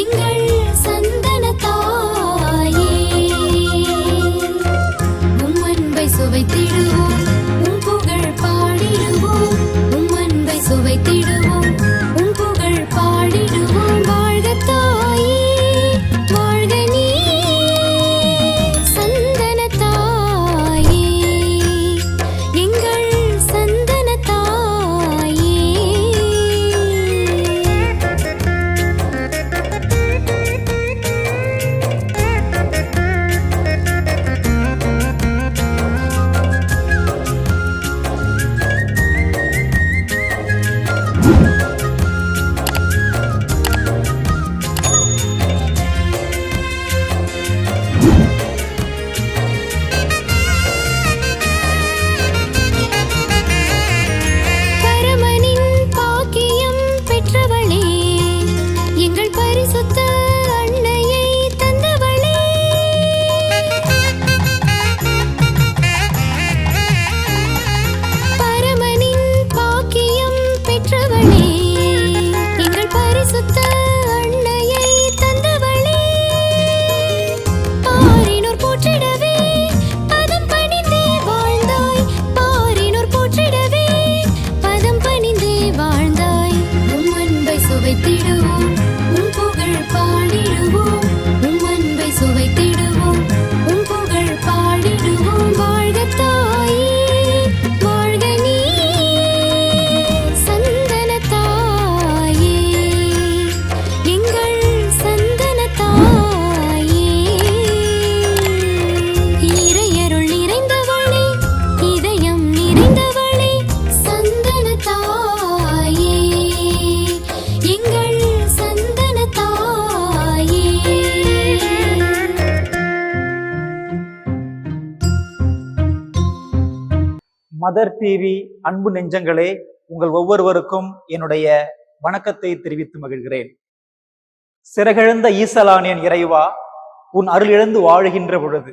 எங்கள் சந்தன தாயே, உம் அன்பை சுவைத்திடுவோம், உம் புகழ் பாடிடுவோம், உம் அன்பை சுவைத்திடுவோம், உம் புகழ் பாடிடுவோம். வாழ்க தாயே, வாழ்க நீயே, சந்தன தாயே, எங்கள் சந்தன தாயே. பரமனின் பாக்கியம் பெற்றவளே, எங்கள் பரிசுத்த அன்னையை தந்தவளே, பரமனின் பாக்கியம் பெற்றவளே, எங்கள் பரிசுத்த அன்னையை தந்தவளே. பாரினோர் போற்றிடவே பதம் பணிந்தே வாழ்ந்தாய், பாரினோர் போற்றிடவே பதம் பணிந்தே வாழ்ந்தாய். உம் அன்பை சுவைத்திடுவோம், உம் புகழ் பாடிடுவோம், உம் அன்பை சுவைத்திடுவோம், உம் புகழ் பாடிடுவோம். வாழ்க தாயே, வாழ்க நீயே, சந்தன தாயே, எங்கள் சந்தன தாயே. இறையருள் நிறைந்தவளே, இதயம் நிறைந்தவளே, சந்தன தாயே, எங்கள் சந்தன தாயே. மதர் டிவி அன்பு நெஞ்சங்களே, உங்கள் ஒவ்வொருவருக்கும் என்னுடைய வணக்கத்தை தெரிவித்து மகிழ்கிறேன். சிறகிழந்த ஈசலானேன் இறைவா, உன் அருள் இழந்து வாழுகின்ற பொழுது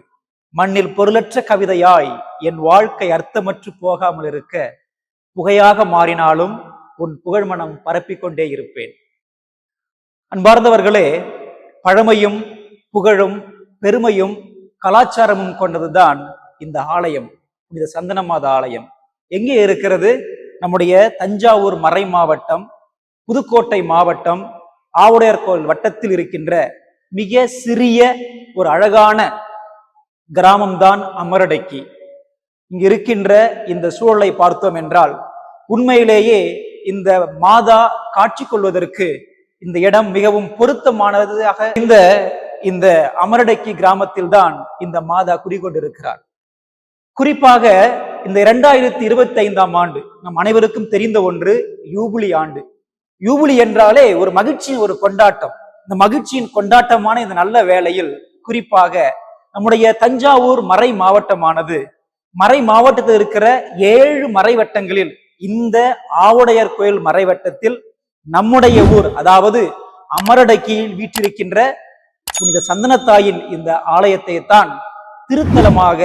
மண்ணில் பொருளற்ற கவிதையாய் என் வாழ்க்கை அர்த்தமற்று போகாமல் இருக்க புகையாக மாறினாலும் உன் புகழ்மனம் பரப்பிக்கொண்டே இருப்பேன். அன்பார்ந்தவர்களே, பழமையும் புகழும் பெருமையும் கலாச்சாரமும் கொண்டதுதான் இந்த ஆலயம், புனித சந்தனமாதா ஆலயம். எங்கே இருக்கிறது? நம்முடைய தஞ்சாவூர் மறை மாவட்டம், புதுக்கோட்டை மாவட்டம், ஆவுடையார் கோவில் வட்டத்தில் இருக்கின்ற மிக சிறிய ஒரு அழகான கிராமம்தான் அமரடைக்கி. இங்கு இருக்கின்ற இந்த சூழலை பார்த்தோம் என்றால் உண்மையிலேயே இந்த மாதா காட்சி கொள்வதற்கு இந்த இடம் மிகவும் பொருத்தமானதாக இந்த அமரடைக்கி கிராமத்தில் தான் இந்த மாதா குடிகொண்டிருக்கிறார். குறிப்பாக இந்த 2025ஆம் ஆண்டு நம் அனைவருக்கும் தெரிந்த ஒன்று யூபிலி ஆண்டு. யூபிலி என்றாலே ஒரு மகிழ்ச்சியின் ஒரு கொண்டாட்டம். இந்த மகிழ்ச்சியின் கொண்டாட்டமான இந்த நல்ல வேளையில் குறிப்பாக நம்முடைய தஞ்சாவூர் மறை மாவட்டமானது, மறை மாவட்டத்தில் இருக்கிற 7 மறை வட்டங்களில் இந்த ஆவுடையார் கோயில் மறை வட்டத்தில் நம்முடைய ஊர், அதாவது அமரடக்கியில் வீற்றிருக்கின்ற புனித சந்தனத்தாயின் இந்த ஆலயத்தை தான் திருத்தலமாக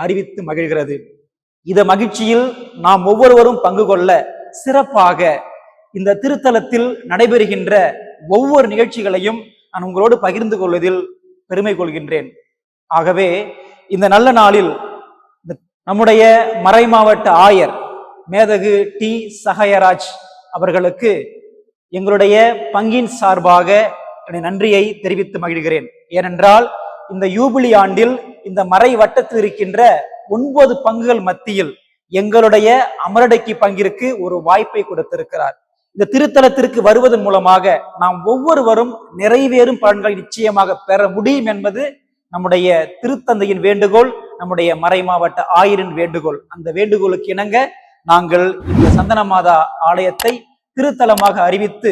அறிவித்து மகிழ்கிறது. இந்த மகிழ்ச்சியில் நாம் ஒவ்வொருவரும் பங்கு கொள்ள சிறப்பாக இந்த திருத்தலத்தில் நடைபெறுகின்ற ஒவ்வொரு நிகழ்ச்சிகளையும் நான் உங்களோடு பகிர்ந்து கொள்வதில் பெருமை கொள்கின்றேன். ஆகவே இந்த நல்ல நாளில் நம்முடைய மறை மாவட்ட ஆயர் மேதகு டி சகாயராஜ் அவர்களுக்கு எங்களுடைய பங்கின் சார்பாக நன்றியை தெரிவித்து மகிழ்கிறேன். ஏனென்றால் இந்த யூபிலி ஆண்டில் இந்த மறை வட்டத்தில் இருக்கின்ற 9 பங்குகள் மத்தியில் எங்களுடைய அமரடக்கி பங்கிற்கு ஒரு வாய்ப்பை கொடுத்திருக்கிறார். இந்த திருத்தலத்திற்கு வருவதன் மூலமாக நாம் ஒவ்வொருவரும் நிறைவேறும் பலன்களை நிச்சயமாக பெற முடியும் என்பது நம்முடைய திருத்தந்தையின் வேண்டுகோள், நம்முடைய மறை மாவட்ட ஆயரின் வேண்டுகோள். அந்த வேண்டுகோளுக்கு இணங்க நாங்கள் இந்த சந்தனமாதா ஆலயத்தை திருத்தலமாக அறிவித்து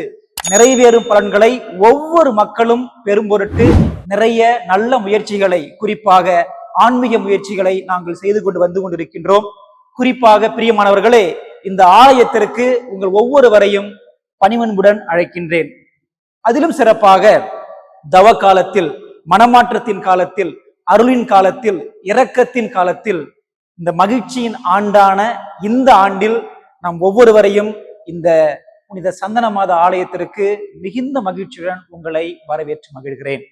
நிறைவேறும் பலன்களை ஒவ்வொரு மக்களும் பெரும் பொருட்டு நிறைய நல்ல முயற்சிகளை, குறிப்பாக ஆன்மீக முயற்சிகளை நாங்கள் செய்து கொண்டு வந்து கொண்டிருக்கின்றோம். குறிப்பாக பிரியமானவர்களே, இந்த ஆலயத்திற்கு உங்கள் ஒவ்வொருவரையும் பணிவன்புடன் அழைக்கின்றேன். அதிலும் சிறப்பாக தவ காலத்தில், மனமாற்றத்தின் காலத்தில், அருளின் காலத்தில், இரக்கத்தின் காலத்தில், இந்த மகிழ்ச்சியின் ஆண்டான இந்த ஆண்டில் நாம் ஒவ்வொருவரையும் இந்த புனித சந்தன மாத ஆலயத்திற்கு மிகுந்த மகிழ்ச்சியுடன் உங்களை வரவேற்று மகிழ்கிறேன்.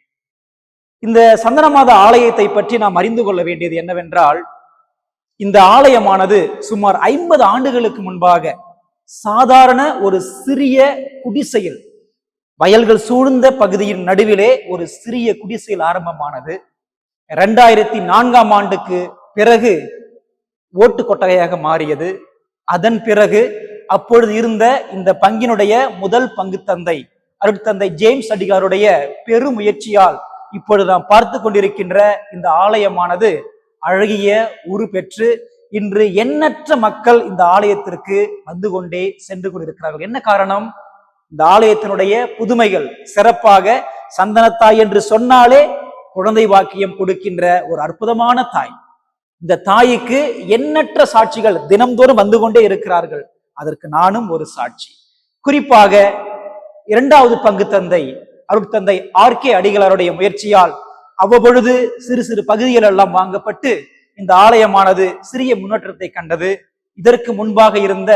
இந்த சந்தன மாத ஆலயத்தை பற்றி நாம் அறிந்து கொள்ள வேண்டியது என்னவென்றால், இந்த ஆலயமானது சுமார் 50 ஆண்டுகளுக்கு முன்பாக சாதாரண ஒரு சிறிய குடிசையில், வயல்கள் சூழ்ந்த பகுதியின் நடுவிலே ஒரு சிறிய குடிசையில் ஆரம்பமானது. 2004ஆம் ஆண்டுக்கு பிறகு ஓட்டு கொட்டகையாக மாறியது. அதன் பிறகு அப்பொழுது இருந்த இந்த பங்கினுடைய முதல் பங்கு தந்தை அருட்தந்தை ஜேம்ஸ் அடிகாருடைய பெருமுயற்சியால் இப்பொழுது நாம் பார்த்து கொண்டிருக்கின்ற இந்த ஆலயமானது அழகிய உரு பெற்று இன்று எண்ணற்ற மக்கள் இந்த ஆலயத்திற்கு வந்து கொண்டே சென்று கொண்டிருக்கிறார்கள். என்ன காரணம்? இந்த ஆலயத்தினுடைய புதுமைகள் சிறப்பாக. சந்தனத்தாய் என்று சொன்னாலே குழந்தை வாக்கியம் கொடுக்கின்ற ஒரு அற்புதமான தாய். இந்த தாய்க்கு எண்ணற்ற சாட்சிகள் தினம்தோறும் வந்து கொண்டே இருக்கிறார்கள். அதற்கு நானும் ஒரு சாட்சி. குறிப்பாக 2வது பங்கு தந்தை அருட்தந்தை ஆர்.கே. அடிகளாருடைய முயற்சியால் அவ்வப்பொழுது சிறு சிறு பகுதிகள் எல்லாம் வாங்கப்பட்டு இந்த ஆலயமானது சிறிய முன்னேற்றத்தை கண்டது. இதற்கு முன்பாக இருந்த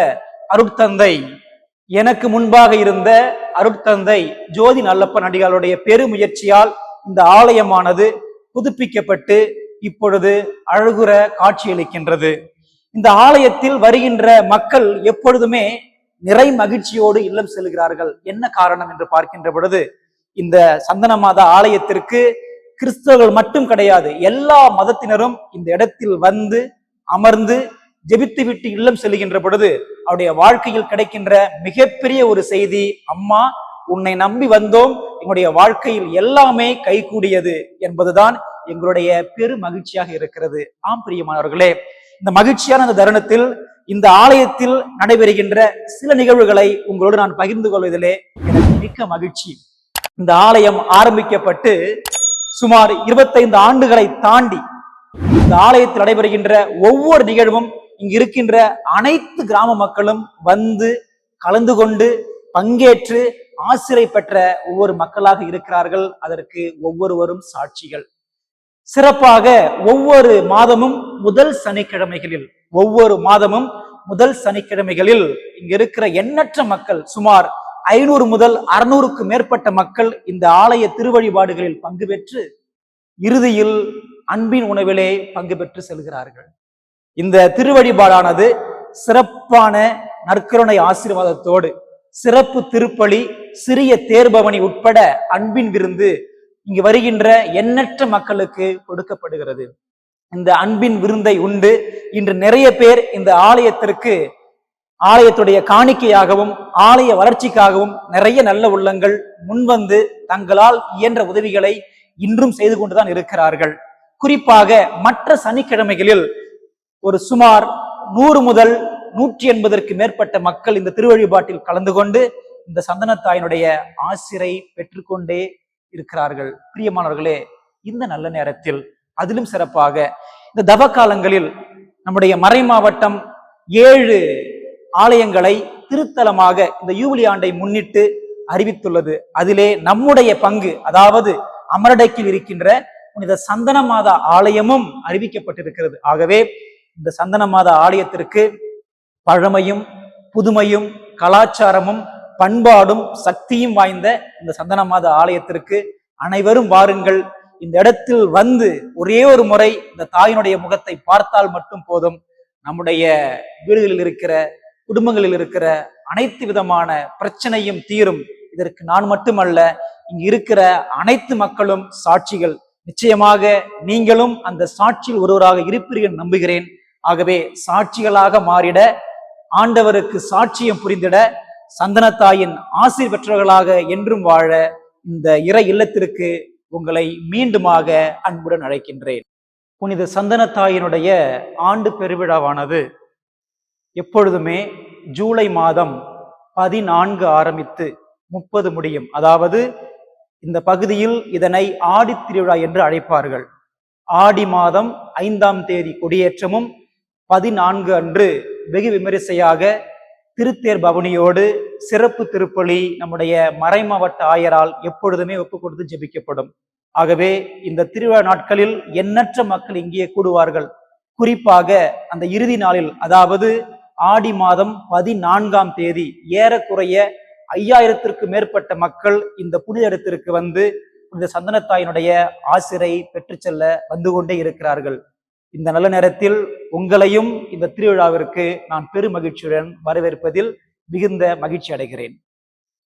அருட்தந்தை எனக்கு முன்பாக இருந்த அருட்தந்தை ஜோதி நல்லப்பன் அடிகளுடைய பெருமுயற்சியால் இந்த ஆலயமானது புதுப்பிக்கப்பட்டு இப்பொழுது அழகுற காட்சியளிக்கின்றது. இந்த ஆலயத்தில் வருகின்ற மக்கள் எப்பொழுதுமே நிறை மகிழ்ச்சியோடு இல்லம் செல்கிறார்கள். என்ன காரணம் என்று பார்க்கின்ற பொழுது, இந்த சந்தன மாதா ஆலயத்திற்கு கிறிஸ்தவர்கள் மட்டும் கிடையாது, எல்லா மதத்தினரும் இந்த இடத்தில் வந்து அமர்ந்து ஜெபித்து விட்டு இல்லம் செல்கின்ற பொழுது அவருடைய வாழ்க்கையில் கிடைக்கின்ற மிகப்பெரிய ஒரு செய்தி, அம்மா உன்னை நம்பி வந்தோம், எங்களுடைய வாழ்க்கையில் எல்லாமே கைகூடியது என்பதுதான் எங்களுடைய பெரு மகிழ்ச்சியாக இருக்கிறது. ஆம் பிரியமானவர்களே, இந்த மகிழ்ச்சியான இந்த தருணத்தில் இந்த ஆலயத்தில் நடைபெறுகின்ற சில நிகழ்வுகளை உங்களோடு நான் பகிர்ந்து கொள்வதிலே எனக்கு மிக்க மகிழ்ச்சி. இந்த ஆலயம் ஆரம்பிக்கப்பட்டு சுமார் 25 ஆண்டுகளை தாண்டி இந்த ஆலயத்தில் நடைபெறுகின்ற ஒவ்வொரு நிகழ்வும் இங்கு இருக்கின்ற அனைத்து கிராம மக்களும் வந்து கலந்து கொண்டு பங்கேற்று ஆசிரை பெற்ற ஒவ்வொரு மக்களாக இருக்கிறார்கள். அதற்கு ஒவ்வொருவரும் சாட்சிகள். சிறப்பாக ஒவ்வொரு மாதமும் முதல் சனிக்கிழமைகளில் இங்க இருக்கிற எண்ணற்ற மக்கள், சுமார் 500 முதல் 600க்கு மேற்பட்ட மக்கள் இந்த ஆலய திருவழிபாடுகளில் பங்கு பெற்று இறுதியில் அன்பின் உணவிலே பங்கு பெற்று செல்கிறார்கள். இந்த திருவழிபாடானது சிறப்பான நற்கருணை ஆசீர்வாதத்தோடு சிறப்பு திருப்பலி, சிறிய தேர்பவனி உட்பட அன்பின் விருந்து இங்கு வருகின்ற எண்ணற்ற மக்களுக்கு கொடுக்கப்படுகிறது. இந்த அன்பின் விருந்தை உண்டு இன்று நிறைய பேர் இந்த ஆலயத்துடைய காணிக்கையாகவும் ஆலய வளர்ச்சிக்காகவும் நிறைய நல்ல உள்ளங்கள் முன்வந்து தங்களால் இயன்ற உதவிகளை இன்றும் செய்து கொண்டுதான் இருக்கிறார்கள். குறிப்பாக மற்ற சனிக்கிழமைகளில் ஒரு சுமார் 100 முதல் 180ற்கு மேற்பட்ட மக்கள் இந்த திருவழிபாட்டில் கலந்து கொண்டு இந்த சந்தனத்தாயினுடைய ஆசிரை பெற்றுக்கொண்டே இருக்கிறார்கள். பிரியமானவர்களே, இந்த நல்ல நேரத்தில் அதிலும் சிறப்பாக இந்த தவ காலங்களில் நம்முடைய மறை மாவட்டம் 7 ஆலயங்களை திருத்தலமாக இந்த யூபிலி ஆண்டை முன்னிட்டு அறிவித்துள்ளது. அதிலே நம்முடைய பங்கு, அதாவது அமரடக்கில் இருக்கின்ற புனித சந்தன மாதா ஆலயமும் அறிவிக்கப்பட்டிருக்கிறது. ஆகவே இந்த சந்தன மாதா ஆலயத்திற்கு பழமையும் புதுமையும் கலாச்சாரமும் பண்பாடும் சக்தியும் வாய்ந்த இந்த சந்தன மாதா ஆலயத்திற்கு அனைவரும் வாருங்கள். இந்த இடத்தில் வந்து ஒரே ஒரு முறை இந்த தாயினுடைய முகத்தை பார்த்தால் மட்டும் போதும், நம்முடைய வீடுகளில் இருக்கிற குடும்பங்களில் இருக்கிற அனைத்து விதமான பிரச்சனையும் தீரும். இதற்கு நான் மட்டுமல்ல, இங்கு இருக்கிற அனைத்து மக்களும் சாட்சிகள். நிச்சயமாக நீங்களும் அந்த சாட்சியில் ஒருவராக இருப்பீர்கள் நம்புகிறேன். ஆகவே சாட்சிகளாக மாறிட, ஆண்டவருக்கு சாட்சியம் புரிந்திட, சந்தனத்தாயின் ஆசீர் பெற்றவர்களாக என்றும் வாழ இந்த இறை இல்லத்திற்கு உங்களை மீண்டுமாக அன்புடன் அழைக்கின்றேன். புனித சந்தனத்தாயினுடைய ஆண்டு பெருவிழாவானது எப்பொழுதுமே ஜூலை மாதம் 14 ஆரம்பித்து 30 முடியும். அதாவது இந்த பகுதியில் இதனை ஆடி திருவிழா என்று அழைப்பார்கள். ஆடி மாதம் 5ஆம் தேதி கொடியேற்றமும் 14 அன்று வெகு விமரிசையாக திருத்தேர் பவனியோடு சிறப்பு திருப்பலி நம்முடைய மறைமாவட்ட ஆயரால் எப்பொழுதுமே ஒப்பு கொடுத்து ஜெபிக்கப்படும். ஆகவே இந்த திருவிழா நாட்களில் எண்ணற்ற மக்கள் இங்கே கூடுவார்கள். குறிப்பாக அந்த இறுதி நாளில், அதாவது ஆடி மாதம் 14ஆம் தேதி ஏறக்குறைய 5000த்திற்கு மேற்பட்ட மக்கள் இந்த புனித இடத்திற்கு வந்து புனித சந்தனத்தாயினுடைய ஆசிரை பெற்று செல்ல வந்து கொண்டே இருக்கிறார்கள். இந்த நல்ல நேரத்தில் உங்களையும் இந்த திருவிழாவிற்கு நான் பெரும் மகிழ்ச்சியுடன் வரவேற்பதில் மிகுந்த மகிழ்ச்சி அடைகிறேன்.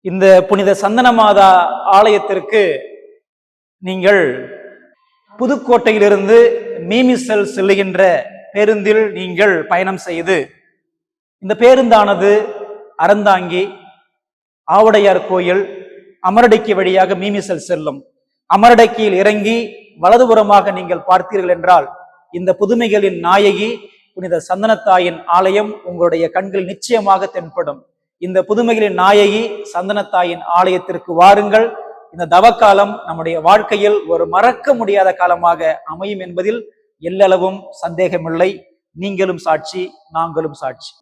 இந்த புனித சந்தனமாதா ஆலயத்திற்கு நீங்கள் புதுக்கோட்டையிலிருந்து மீமிசல் செல்லுகின்ற பேருந்தில் நீங்கள் பயணம் செய்து இந்த பேருந்தானது அறந்தாங்கி, ஆவுடையார் கோயில், அமரடைக்கு வழியாக மீமிசல் செல்லும். அமரடைக்கியில் இறங்கி வலதுபுறமாக நீங்கள் பார்த்தீர்கள் என்றால் இந்த புதுமைகளின் நாயகி புனித சந்தனத்தாயின் ஆலயம் உங்களுடைய கண்கள் நிச்சயமாக தென்படும். இந்த புதுமைகளின் நாயகி சந்தனத்தாயின் ஆலயத்திற்கு வாருங்கள். இந்த தவக்காலம் நம்முடைய வாழ்க்கையில் ஒரு மறக்க முடியாத காலமாக அமையும் என்பதில் எல்லளவும் சந்தேகமில்லை. நீங்களும் சாட்சி, நாங்களும் சாட்சி.